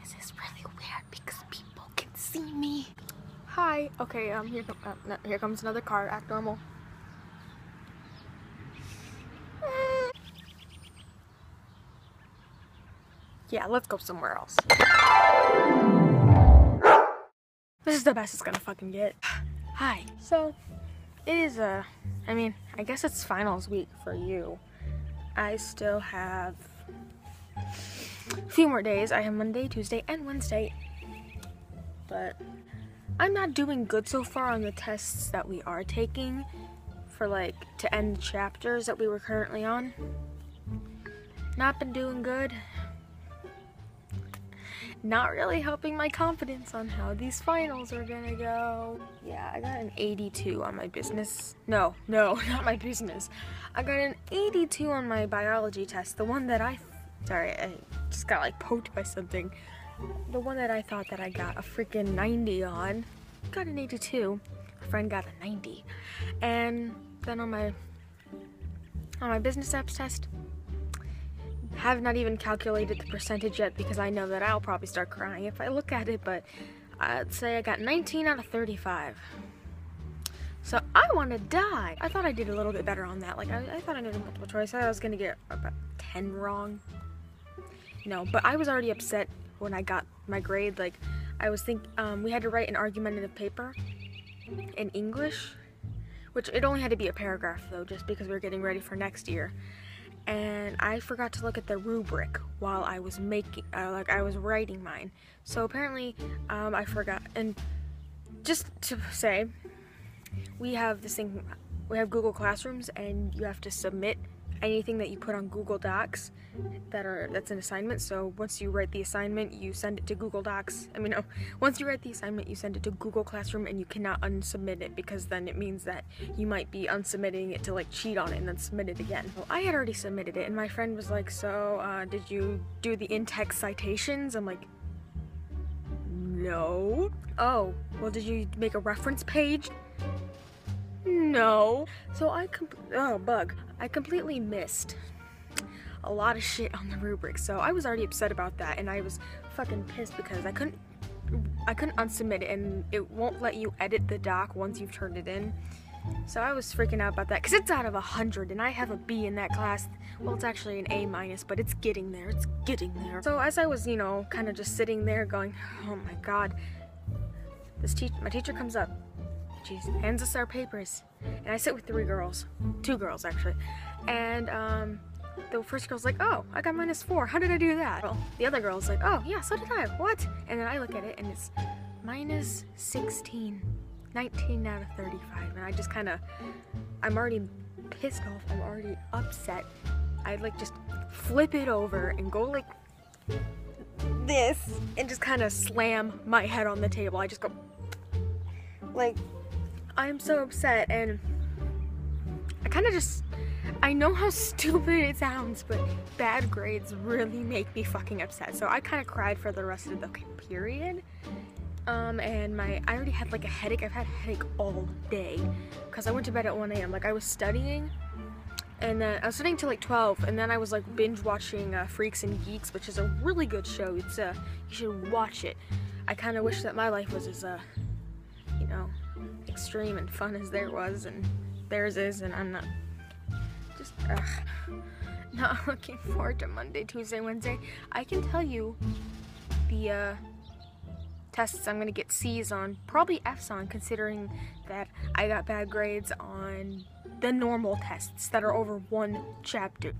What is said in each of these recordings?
This is really weird because people can see me. Hi. Okay, here comes another car. Act normal. Yeah, let's go somewhere else. This is the best it's gonna fucking get. Hi. So, it is I guess it's finals week for you. I still have a few more days. I have Monday, Tuesday, and Wednesday. But I'm not doing good so far on the tests that we are taking for to end the chapters that we were currently on. Not been doing good. Not really helping my confidence on how these finals are gonna go. Yeah, I got an 82 on my business. No, not my business. I got an 82 on my biology test. The one that I just got poked by something. The one that I thought that I got a freaking 90 on, got an 82. A friend got a 90. And then on my business apps test, have not even calculated the percentage yet because I know that I'll probably start crying if I look at it, but I'd say I got 19 out of 35. So I want to die. I thought I did a little bit better on that. I thought I did a multiple choice. I thought I was going to get about 10 wrong. No, but I was already upset when I got my grade. I was we had to write an argumentative paper in English, which it only had to be a paragraph though, just because we were getting ready for next year. And I forgot to look at the rubric while I was I was writing mine. So apparently, I forgot. And just to say, we have this thing, we have Google Classrooms, and you have to submit anything that you put on Google Docs that's an assignment. So once you write the assignment, you send it to Google Docs. Once you write the assignment, you send it to Google Classroom, and you cannot unsubmit it because then it means that you might be unsubmitting it to cheat on it and then submit it again. Well, I had already submitted it, and my friend was like, so did you do the in-text citations? I'm like, no. Oh, well, did you make a reference page? No. So I completely missed a lot of shit on the rubric. So I was already upset about that, and I was fucking pissed because I couldn't unsubmit it, and it won't let you edit the doc once you've turned it in. So I was freaking out about that because it's out of 100, and I have a B in that class. Well, it's actually an A-, but it's getting there. It's getting there. So as I was, kind of just sitting there going, oh my god, my teacher comes up. She hands us our papers, and I sit with 2 girls actually, and the first girl's like, oh, I got -4, how did I do that? Well, the other girl's like, oh yeah, so did I, what? And then I look at it, and it's -16, 19 out of 35, and I just I'm already pissed off, I'm already upset. I'd just flip it over and go this, and just slam my head on the table. I just go, I'm so upset, and I know how stupid it sounds, but bad grades really make me fucking upset. So I cried for the rest of the period. And I already had a headache. I've had a headache all day because I went to bed at 1 a.m. I was studying, and then I was studying till 12, and then I was binge watching Freaks and Geeks, which is a really good show. It's you should watch it. I wish that my life was as extreme and fun as theirs is, and I'm not looking forward to Monday, Tuesday, Wednesday. I can tell you the tests I'm gonna get C's on, probably F's on, considering that I got bad grades on the normal tests that are over 1 chapter.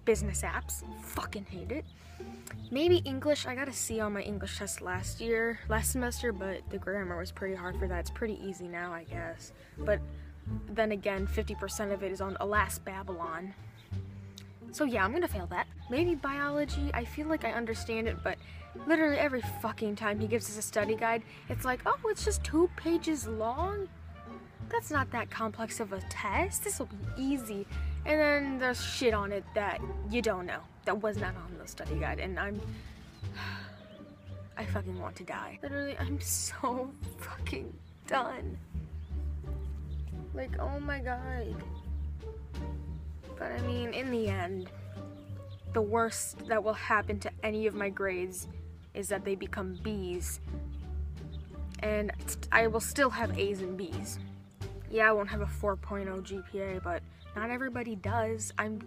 Business apps, fucking hate it. Maybe English, I got a C on my English test last semester, but the grammar was pretty hard for that. It's pretty easy now, I guess. But then again, 50% of it is on Alas Babylon. So yeah, I'm gonna fail that. Maybe biology, I feel like I understand it, but literally every fucking time he gives us a study guide, it's oh, it's just 2 pages long? That's not that complex of a test. This will be easy. And then there's shit on it that you don't know, that was not on the study guide, and I fucking want to die. Literally, I'm so fucking done. Oh my god. But in the end, the worst that will happen to any of my grades is that they become B's. And I will still have A's and B's. Yeah, I won't have a 4.0 GPA, but not everybody does. I'm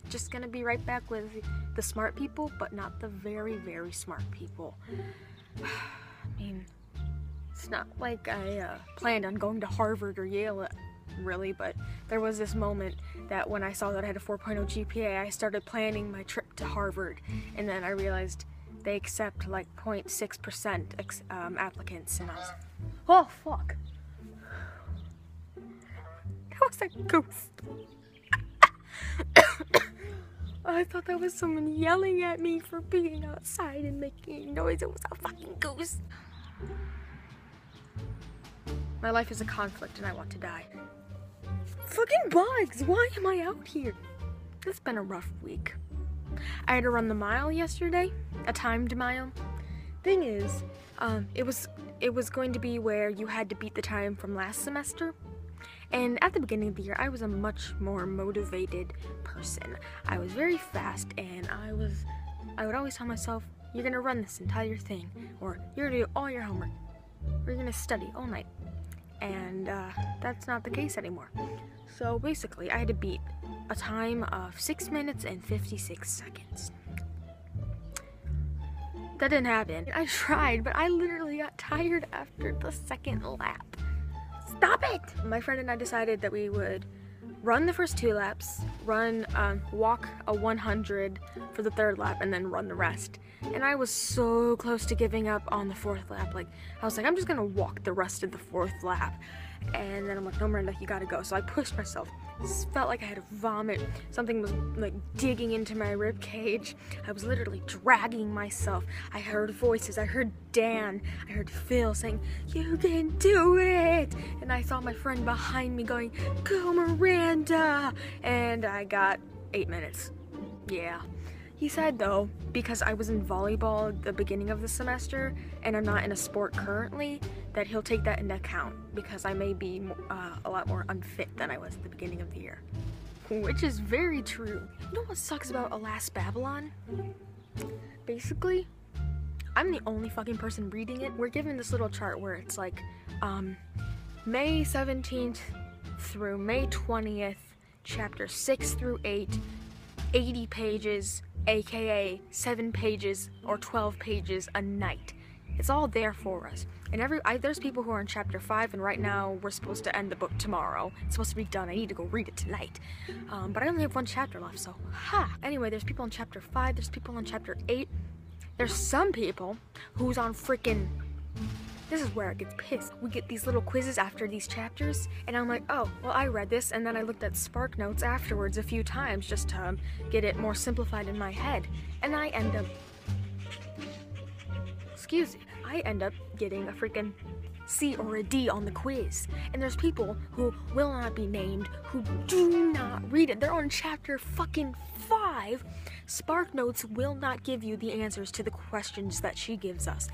just gonna be right back with the smart people, but not the very, very smart people. I mean, it's not like I planned on going to Harvard or Yale, really, but there was this moment that when I saw that I had a 4.0 GPA, I started planning my trip to Harvard, and then I realized they accept like 0.6% applicants, and I was, oh fuck, that was a ghost. I thought that was someone yelling at me for being outside and making noise. It was a fucking ghost. My life is a conflict and I want to die. Fucking bugs! Why am I out here? It's been a rough week. I had to run the mile yesterday, a timed mile. Thing is, it was going to be where you had to beat the time from last semester. And at the beginning of the year, I was a much more motivated person. I was very fast, and I would always tell myself, you're gonna run this entire thing, or you're gonna do all your homework, or you're gonna study all night. And that's not the case anymore. So basically, I had to beat a time of 6 minutes and 56 seconds. That didn't happen. I tried, but I literally got tired after the second lap. Stop it! My friend and I decided that we would run the first 2 laps, walk a 100 for the 3rd lap, and then run the rest. And I was so close to giving up on the 4th lap. Like, I was like, I'm just gonna walk the rest of the 4th lap. And then I'm like, no, Miranda, you gotta go. So I pushed myself. It felt like I had to vomit. Something was like digging into my rib cage. I was literally dragging myself. I heard voices. I heard Dan. I heard Phil saying, you can do it. And I saw my friend behind me going, go Miranda. And I got 8 minutes. Yeah. He said, though, because I was in volleyball at the beginning of the semester and I'm not in a sport currently, that he'll take that into account because I may be a lot more unfit than I was at the beginning of the year. Which is very true. You know what sucks about Alas Babylon? Basically, I'm the only fucking person reading it. We're given this little chart where it's like, May 17th through May 20th, chapter 6 through 8, 80 pages, aka 7 pages or 12 pages a night. It's all there for us. And there's people who are in chapter 5, and right now we're supposed to end the book tomorrow. It's supposed to be done. I need to go read it tonight. But I only have 1 chapter left, so ha! Anyway, there's people in chapter 5, there's people in chapter 8. There's some people who's on freaking... This is where it gets pissed. We get these little quizzes after these chapters, and I'm like, oh, well, I read this, and then I looked at Spark Notes afterwards a few times just to get it more simplified in my head, and I end up... I end up getting a freaking C or a D on the quiz. And there's people who will not be named who do not read it. They're on chapter fucking 5. Spark Notes will not give you the answers to the questions that she gives us.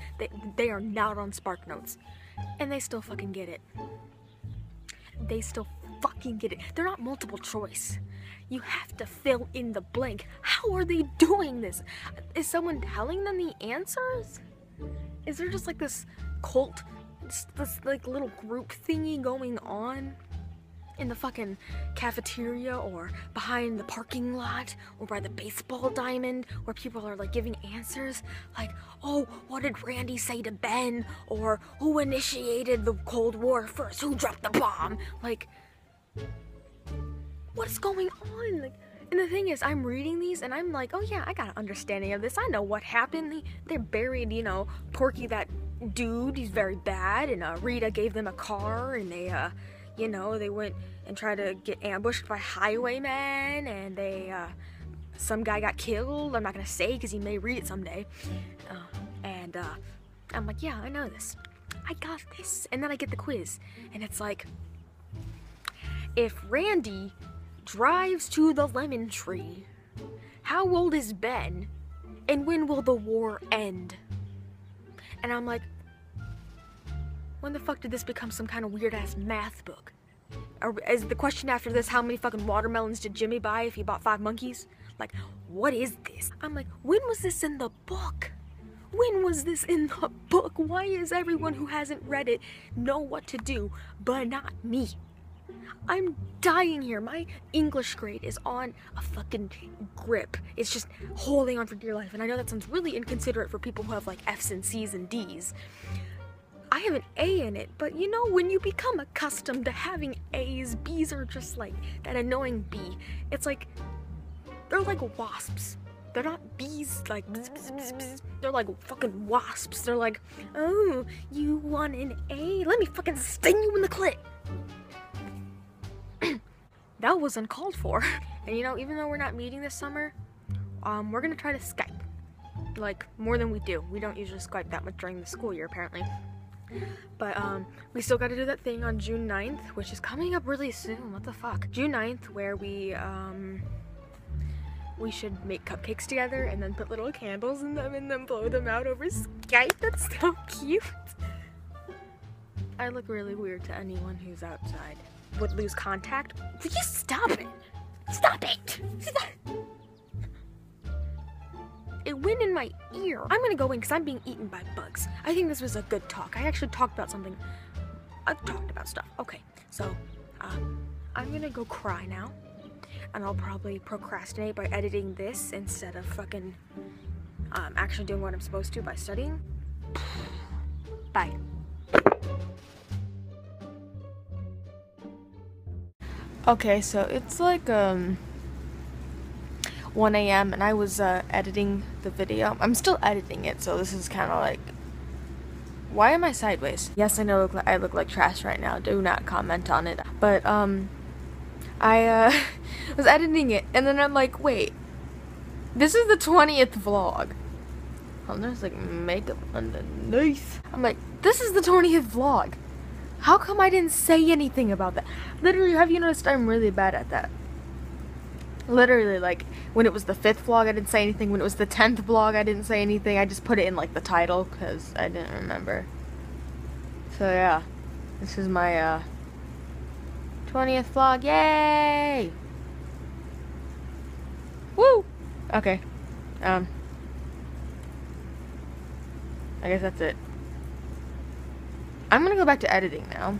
They are not on Spark Notes. And they still fucking get it. They still fucking get it. They're not multiple choice. You have to fill in the blank. How are they doing this? Is someone telling them the answers? Is there just like this cult, this like little group thingy going on in the fucking cafeteria or behind the parking lot or by the baseball diamond where people are like giving answers like, oh, what did Randy say to Ben? Or who initiated the Cold War first? Who dropped the bomb? Like, what's going on? Like, and the thing is, I'm reading these and I'm like, oh yeah, I got an understanding of this. I know what happened. They're buried, you know, Porky, that dude, he's very bad. And Rita gave them a car and they, you know, they went and tried to get ambushed by highwaymen and they, some guy got killed. I'm not gonna say because you may read it someday. I'm like, yeah, I know this. I got this. And then I get the quiz and it's like, if Randy drives to the lemon tree, how old is Ben? And when will the war end? And I'm like, when the fuck did this become some kind of weird-ass math book? Or is the question after this, how many fucking watermelons did Jimmy buy if he bought 5 monkeys? Like, what is this? I'm like, when was this in the book? When was this in the book? Why is everyone who hasn't read it know what to do, but not me? I'm dying here. My English grade is on a fucking grip. It's just holding on for dear life. And I know that sounds really inconsiderate for people who have like F's and C's and D's. I have an A in it, but you know, when you become accustomed to having A's, B's are just like that annoying B. It's like, they're like wasps. They're not bees, like, bzz, bzz, bzz, bzz. They're like fucking wasps. They're like, oh, you want an A? Let me fucking sting you in the clit. That was uncalled for. And you know, even though we're not meeting this summer, we're gonna try to Skype. Like, more than we do. We don't usually Skype that much during the school year, apparently. But, we still gotta do that thing on June 9th, which is coming up really soon. What the fuck? June 9th, where we should make cupcakes together and then put little candles in them and then blow them out over Skype. That's so cute. I look really weird to anyone who's outside. Would lose contact. Will you stop it? Stop it! Stop. It went in my ear. I'm gonna go in because I'm being eaten by bugs. I think this was a good talk. I actually talked about something. I've talked about stuff. Okay, so I'm gonna go cry now. And I'll probably procrastinate by editing this instead of fucking actually doing what I'm supposed to by studying. Bye. Okay, so it's like 1 a.m. and I was editing the video. I'm still editing it, so this is kind of like, why am I sideways? Yes, I know I look like trash right now. Do not comment on it. But I was editing it, and then I'm like, wait, this is the 20th vlog. Oh, there's like makeup underneath. I'm like, this is the 20th vlog. How come I didn't say anything about that? Literally, have you noticed I'm really bad at that? Literally, like, when it was the 5th vlog, I didn't say anything. When it was the 10th vlog, I didn't say anything. I just put it in, like, the title, because I didn't remember. So, yeah. This is my, 20th vlog. Yay! Woo! Okay. I guess that's it. I'm gonna go back to editing now.